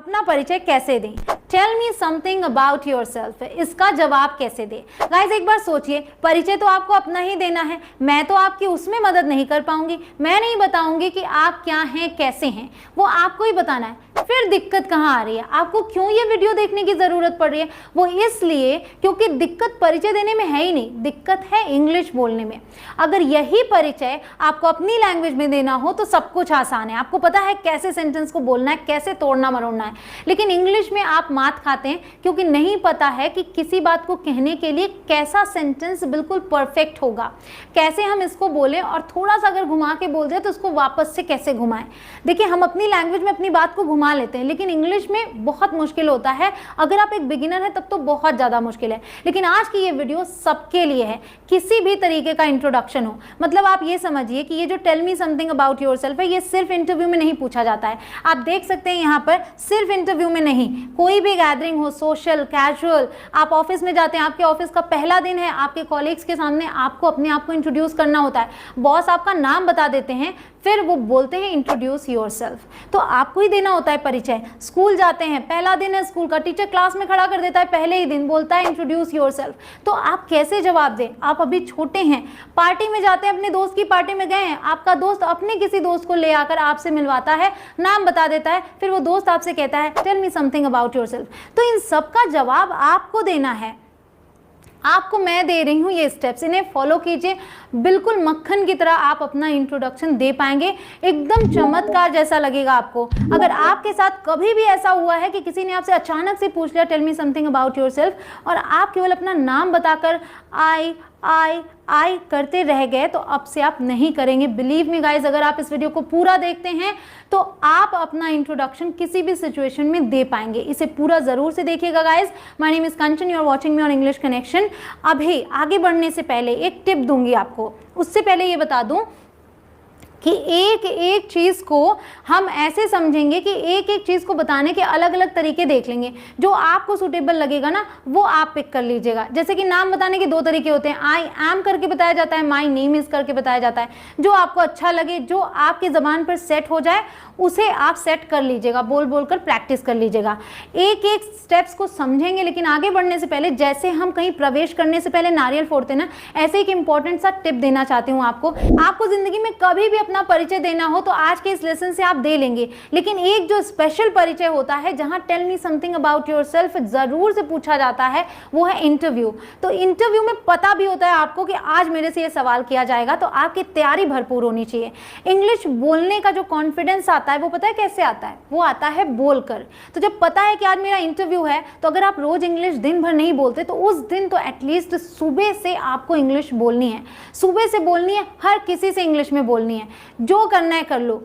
अपना परिचय कैसे दें? Tell me something about yourself, इसका जवाब कैसे दें? गाइज एक बार सोचिए, परिचय तो आपको अपना ही देना है। मैं तो आपकी उसमें मदद नहीं कर पाऊंगी, मैं नहीं बताऊंगी कि आप क्या हैं कैसे हैं, वो आपको ही बताना है। फिर दिक्कत कहाँ आ रही है? आपको क्यों ये वीडियो देखने की जरूरत पड़ रही है? वो इसलिए क्योंकि दिक्कत परिचय देने में है ही नहीं, दिक्कत है इंग्लिश बोलने में। अगर यही परिचय आपको अपनी लैंग्वेज में देना हो तो सब कुछ आसान है, आपको पता है कैसे सेंटेंस को बोलना है, कैसे तोड़ना मरोड़ना है। लेकिन इंग्लिश में आप मात खाते हैं क्योंकि नहीं पता है कि किसी बात को कहने के लिए कैसा सेंटेंस बिल्कुल परफेक्ट होगा, कैसे हम इसको बोलें, और थोड़ा सा अगर घुमा के बोल दें तो उसको वापस से कैसे घुमाएं। देखिए हम अपनी लैंग्वेज में अपनी बात को घुमा लेते हैं, लेकिन इंग्लिश में बहुत मुश्किल होता है। अगर आप एक बिगिनर हैं तब तो बहुत ज़्यादा मुश्किल है। लेकिन आज की ये वीडियो सबके लिए है, किसी भी तरीके का इंट्रोडक्शन हो। मतलब आप ये समझिए कि ये जो tell me something about yourself है, ये सिर्फ इंटरव्यू में नहीं पूछा जाता है। आप देख सकते हैं यहाँ पर सिर्फ इंटरव्यू में नहीं, कोई भी गैदरिंग हो, सोशल, कैजुअल, आप ऑफिस में जाते हैं, आपके ऑफिस का पहला दिन है, आपके कॉलीग्स के सामने आपको अपने आप को इंट्रोड्यूस करना होता है। बॉस आपका नाम बता देते हैं, फिर वो बोलते हैं इंट्रोड्यूस योरसेल्फ, तो आपको ही देना होता है परिचय। स्कूल जाते हैं, पहला दिन है स्कूल का, टीचर क्लास में खड़ा कर देता है, पहले ही दिन बोलता है इंट्रोड्यूस योरसेल्फ, तो आप कैसे जवाब दें? आप अभी छोटे हैं। पार्टी में जाते हैं, अपने दोस्त की पार्टी में गए हैं, आपका दोस्त अपने किसी दोस्त को ले आकर आपसे मिलवाता है, नाम बता देता है, फिर वो दोस्त आपसे कहता है tell me something about yourself. तो इन सब का जवाब आपको देना है, आपको मैं दे रही हूँ ये स्टेप्स, इन्हें फॉलो कीजिए। बिल्कुल मक्खन की तरह आप अपना इंट्रोडक्शन दे पाएंगे, एकदम चमत्कार जैसा लगेगा आपको। अगर आपके साथ कभी भी ऐसा हुआ है कि किसी ने आपसे अचानक से पूछ लिया tell me something about yourself, और आप केवल अपना नाम बताकर आई करते रह गए, तो अब से आप नहीं करेंगे। बिलीव मी गाइज, अगर आप इस वीडियो को पूरा देखते हैं तो आप अपना इंट्रोडक्शन किसी भी सिचुएशन में दे पाएंगे। इसे पूरा जरूर से देखिएगा guys. My name is Kanchan, you are watching me on English Connection. अभी आगे बढ़ने से पहले एक टिप दूंगी आपको, उससे पहले ये बता दूं कि एक एक चीज़ को हम ऐसे समझेंगे कि एक एक चीज़ को बताने के अलग अलग तरीके देख लेंगे। जो आपको सूटेबल लगेगा ना वो आप पिक कर लीजिएगा। जैसे कि नाम बताने के दो तरीके होते हैं, आई एम करके बताया जाता है, माई नेम इज करके बताया जाता है। जो आपको अच्छा लगे, जो आपकी ज़बान पर सेट हो जाए, उसे आप सेट कर लीजिएगा, बोल बोल कर प्रैक्टिस कर लीजिएगा। एक एक स्टेप्स को समझेंगे, लेकिन आगे बढ़ने से पहले, जैसे हम कहीं प्रवेश करने से पहले नारियल फोड़ते ना, ऐसे एक इंपॉर्टेंट सा टिप देना चाहती हूँ आपको ज़िंदगी में कभी भी अपना परिचय देना हो तो आज के इस लेसन से आप दे लेंगे, लेकिन एक जो स्पेशल परिचय होता है जहां tell me something about yourself जरूर से पूछा जाता है, वो है इंटरव्यू। तो इंटरव्यू में पता भी होता है आपको कि आज मेरे से ये सवाल किया जाएगा, तो आपकी तैयारी भरपूर होनी चाहिए। इंग्लिश बोलने का जो कॉन्फिडेंस आता है वो पता है कैसे आता है? वो आता है बोलकर। तो जब पता है कि आज मेरा इंटरव्यू है, तो अगर आप रोज इंग्लिश दिन भर नहीं बोलते तो उस दिन तो एटलीस्ट सुबह से आपको इंग्लिश बोलनी है, सुबह से बोलनी है, हर किसी से इंग्लिश में बोलनी है। जो करना है कर लो।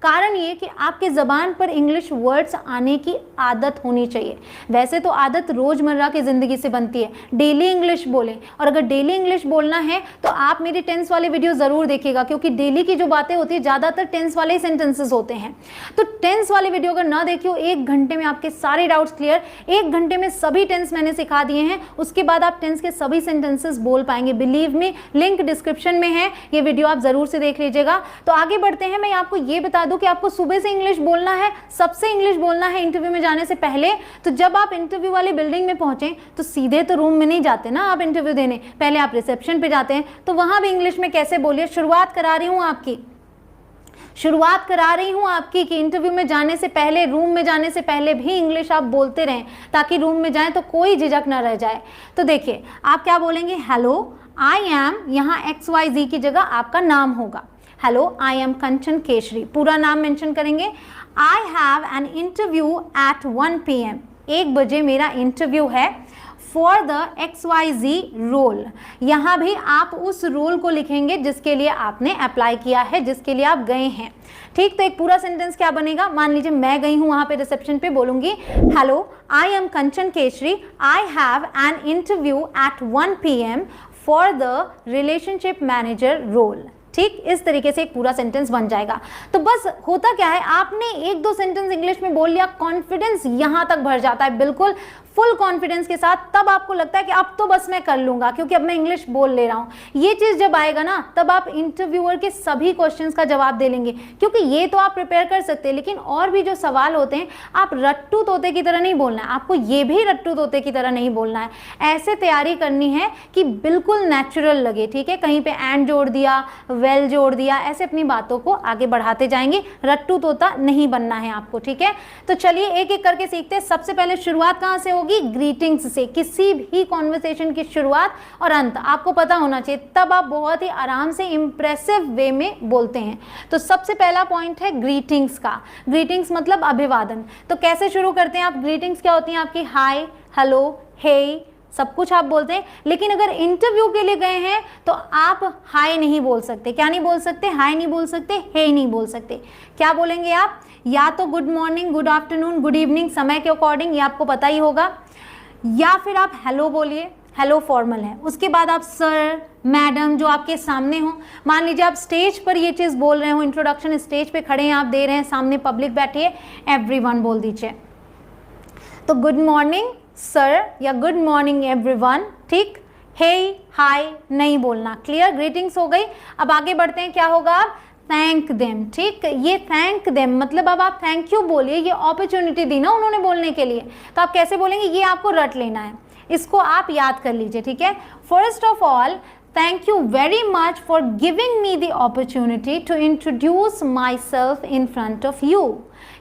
कारण ये कि आपके ज़बान पर इंग्लिश वर्ड्स आने की आदत होनी चाहिए। वैसे तो आदत रोज़मर्रा की ज़िंदगी से बनती है, डेली इंग्लिश बोलें। और अगर डेली इंग्लिश बोलना है तो आप मेरी टेंस वाले वीडियो ज़रूर देखिएगा, क्योंकि डेली की जो बातें होती है ज़्यादातर टेंस वाले ही सेंटेंसेस होते हैं। तो टेंस वाले वीडियो अगर ना देखिए, 1 घंटे में आपके सारे डाउट्स क्लियर, 1 घंटे में सभी टेंस मैंने सिखा दिए हैं। उसके बाद आप टेंस के सभी सेंटेंसेस बोल पाएंगे। बिलीव मी, लिंक डिस्क्रिप्शन में है, ये वीडियो आप ज़रूर से देख लीजिएगा। तो आगे बढ़ते हैं। मैं आपको ये बता दूं कि आपको सुबह से इंग्लिश बोलना है, सबसे इंग्लिश बोलना है इंटरव्यू में जाने से पहले। तो जब आप इंटरव्यू वाली बिल्डिंग में पहुंचे तो सीधे तो रूम में नहीं जाते ना आप इंटरव्यू देने, पहले आप रिसेप्शन पे जाते हैं। तो वहां भी इंग्लिश में कैसे बोलिए? शुरुआत करा रही हूं आपकी कि इंटरव्यू में जाने से पहले, रूम में जाने से पहले भी इंग्लिश आप बोलते रहें, ताकि रूम में जाएं तो कोई झिझक ना रह जाए। तो देखिए आप क्या बोलेंगे? हेलो आई एम, यहाँ XYZ की जगह आपका नाम होगा। Hello I am Kanchan Keshari, पूरा नाम मेंशन करेंगे। आई have an interview at 1 PM, 1 बजे मेरा इंटरव्यू है। फॉर द XYZ रोल, यहाँ भी आप उस रोल को लिखेंगे जिसके लिए आपने अप्लाई किया है, जिसके लिए आप गए हैं। ठीक, तो एक पूरा सेंटेंस क्या बनेगा? मान लीजिए मैं गई हूँ वहाँ पे रिसेप्शन पे, बोलूँगी hello I am Kanchan Keshari, I have an interview at 1 PM for the relationship manager role. ठीक, इस तरीके से एक पूरा सेंटेंस बन जाएगा। तो बस होता क्या है, आपने 1-2 सेंटेंस इंग्लिश में बोल लिया, कॉन्फिडेंस यहां तक भर जाता है, बिल्कुल फुल कॉन्फिडेंस के साथ, तब आपको लगता है कि अब तो बस मैं कर लूंगा क्योंकि अब मैं इंग्लिश बोल ले रहा हूं। ये चीज जब आएगा ना, तब आप इंटरव्यूअर के सभी क्वेश्चंस का जवाब दे लेंगे, क्योंकि ये तो आप प्रिपेयर कर सकते हैं, लेकिन और भी जो सवाल होते हैं आप रट्टू तोते की तरह नहीं बोलना है, आपको ये भी रट्टू तोते की तरह नहीं बोलना है। ऐसे तैयारी करनी है कि बिल्कुल नेचुरल लगे, ठीक है। कहीं पे एंड जोड़ दिया, वेल जोड़ दिया, ऐसे अपनी बातों को आगे बढ़ाते जाएंगे, रट्टू तोता नहीं बनना है आपको, ठीक है। तो चलिए एक एक करके सीखते हैं। सबसे पहले शुरुआत कहां से होगी? ग्रीटिंग्स से। किसी भी कॉन्वर्सेशन की शुरुआत और अंत आपको पता होना चाहिए, तब आप बहुत ही आराम से इंप्रेसिव वे में बोलते हैं। तो सबसे पहला पॉइंट है ग्रीटिंग्स का। ग्रीटिंग्स मतलब अभिवादन। तो कैसे शुरू करते हैं आप? ग्रीटिंग्स क्या होती हैं आपकी? हाय, हेलो, हे, सब कुछ आप बोलते हैं। लेकिन अगर इंटरव्यू के लिए गए हैं तो आप हाय नहीं बोल सकते। क्या नहीं बोल सकते? हाय नहीं बोल सकते, हे नहीं बोल सकते। क्या बोलेंगे आप? या तो good morning, good afternoon, good evening, समय के अकॉर्डिंग, ये आपको पता ही होगा, या फिर आप हेलो बोलिए, हेलो फॉर्मल है। उसके बाद आप सर, मैडम, जो आपके सामने हो। मान लीजिए आप स्टेज पर ये चीज़ बोल रहे हो, इंट्रोडक्शन स्टेज पे खड़े हैं, आप दे रहे हैं, सामने पब्लिक बैठी है, एवरीवन बोल दीजिए। तो गुड मॉर्निंग सर या गुड मॉर्निंग एवरीवन, ठीक। हे, हाय नहीं बोलना। क्लियर? ग्रीटिंग्स हो गई। अब आगे बढ़ते हैं, क्या होगा? आप थैंक देम, ठीक। ये थैंक देम मतलब अब आप थैंक यू बोलिए, ये अपॉर्चुनिटी दी ना उन्होंने बोलने के लिए, तो आप कैसे बोलेंगे ये आपको रट लेना है, इसको आप याद कर लीजिए, ठीक है। First of all, thank you very much for giving me the opportunity to introduce myself in front of you।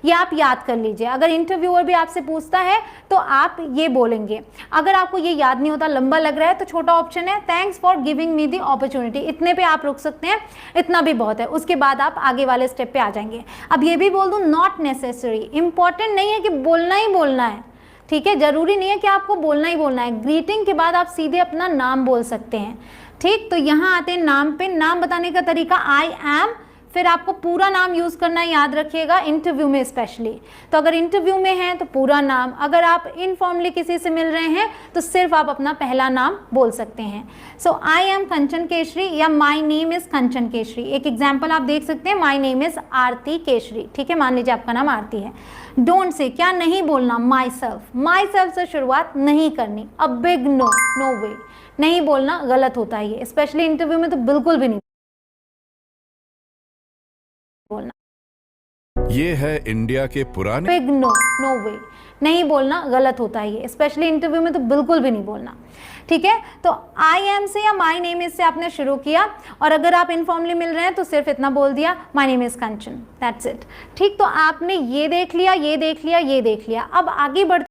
ये आप याद कर लीजिए। अगर इंटरव्यूअर भी आपसे पूछता है तो आप ये बोलेंगे। अगर आपको ये याद नहीं होता, लंबा लग रहा है, तो छोटा ऑप्शन है thanks for giving me the opportunity, इतने पे आप रुक सकते हैं, इतना भी बहुत है। उसके बाद आप आगे वाले स्टेप पे आ जाएंगे। अब ये भी बोल दूं, नॉट नेसेसरी, इंपॉर्टेंट नहीं है कि बोलना ही बोलना है, ठीक है। जरूरी नहीं है कि आपको बोलना ही बोलना है। ग्रीटिंग के बाद आप सीधे अपना नाम बोल सकते हैं, ठीक। तो यहाँ आते हैं नाम पे। नाम बताने का तरीका आई एम, फिर आपको पूरा नाम यूज करना याद रखिएगा, इंटरव्यू में स्पेशली। तो अगर इंटरव्यू में हैं तो पूरा नाम, अगर आप इनफॉर्मली किसी से मिल रहे हैं तो सिर्फ आप अपना पहला नाम बोल सकते हैं। सो आई एम कंचन केशरी या माई नेम इज कंचन केशरी। एक एग्जाम्पल आप देख सकते हैं, माई नेम इज आरती केशरी, ठीक है। मान लीजिए आपका नाम आरती है। डोंट से, क्या नहीं बोलना? My self. माई सेल्फ से शुरुआत नहीं करनी। अ बिग नो, नो वे, नहीं बोलना, गलत होता है ये, स्पेशली इंटरव्यू में तो बिल्कुल भी नहीं बोलना। ये है इंडिया के पुराने बिग नो, नो वे, नहीं बोलना, गलत होता है ये, स्पेशली इंटरव्यू में तो बिल्कुल भी नहीं बोलना, ठीक है। तो आई एम से या माई नेम इज से आपने शुरू किया, और अगर आप इनफॉर्मली मिल रहे हैं तो सिर्फ इतना बोल दिया, my name is Kanchan, that's it, ठीक। तो आपने ये देख लिया, ये देख लिया, ये देख लिया। अब आगे बढ़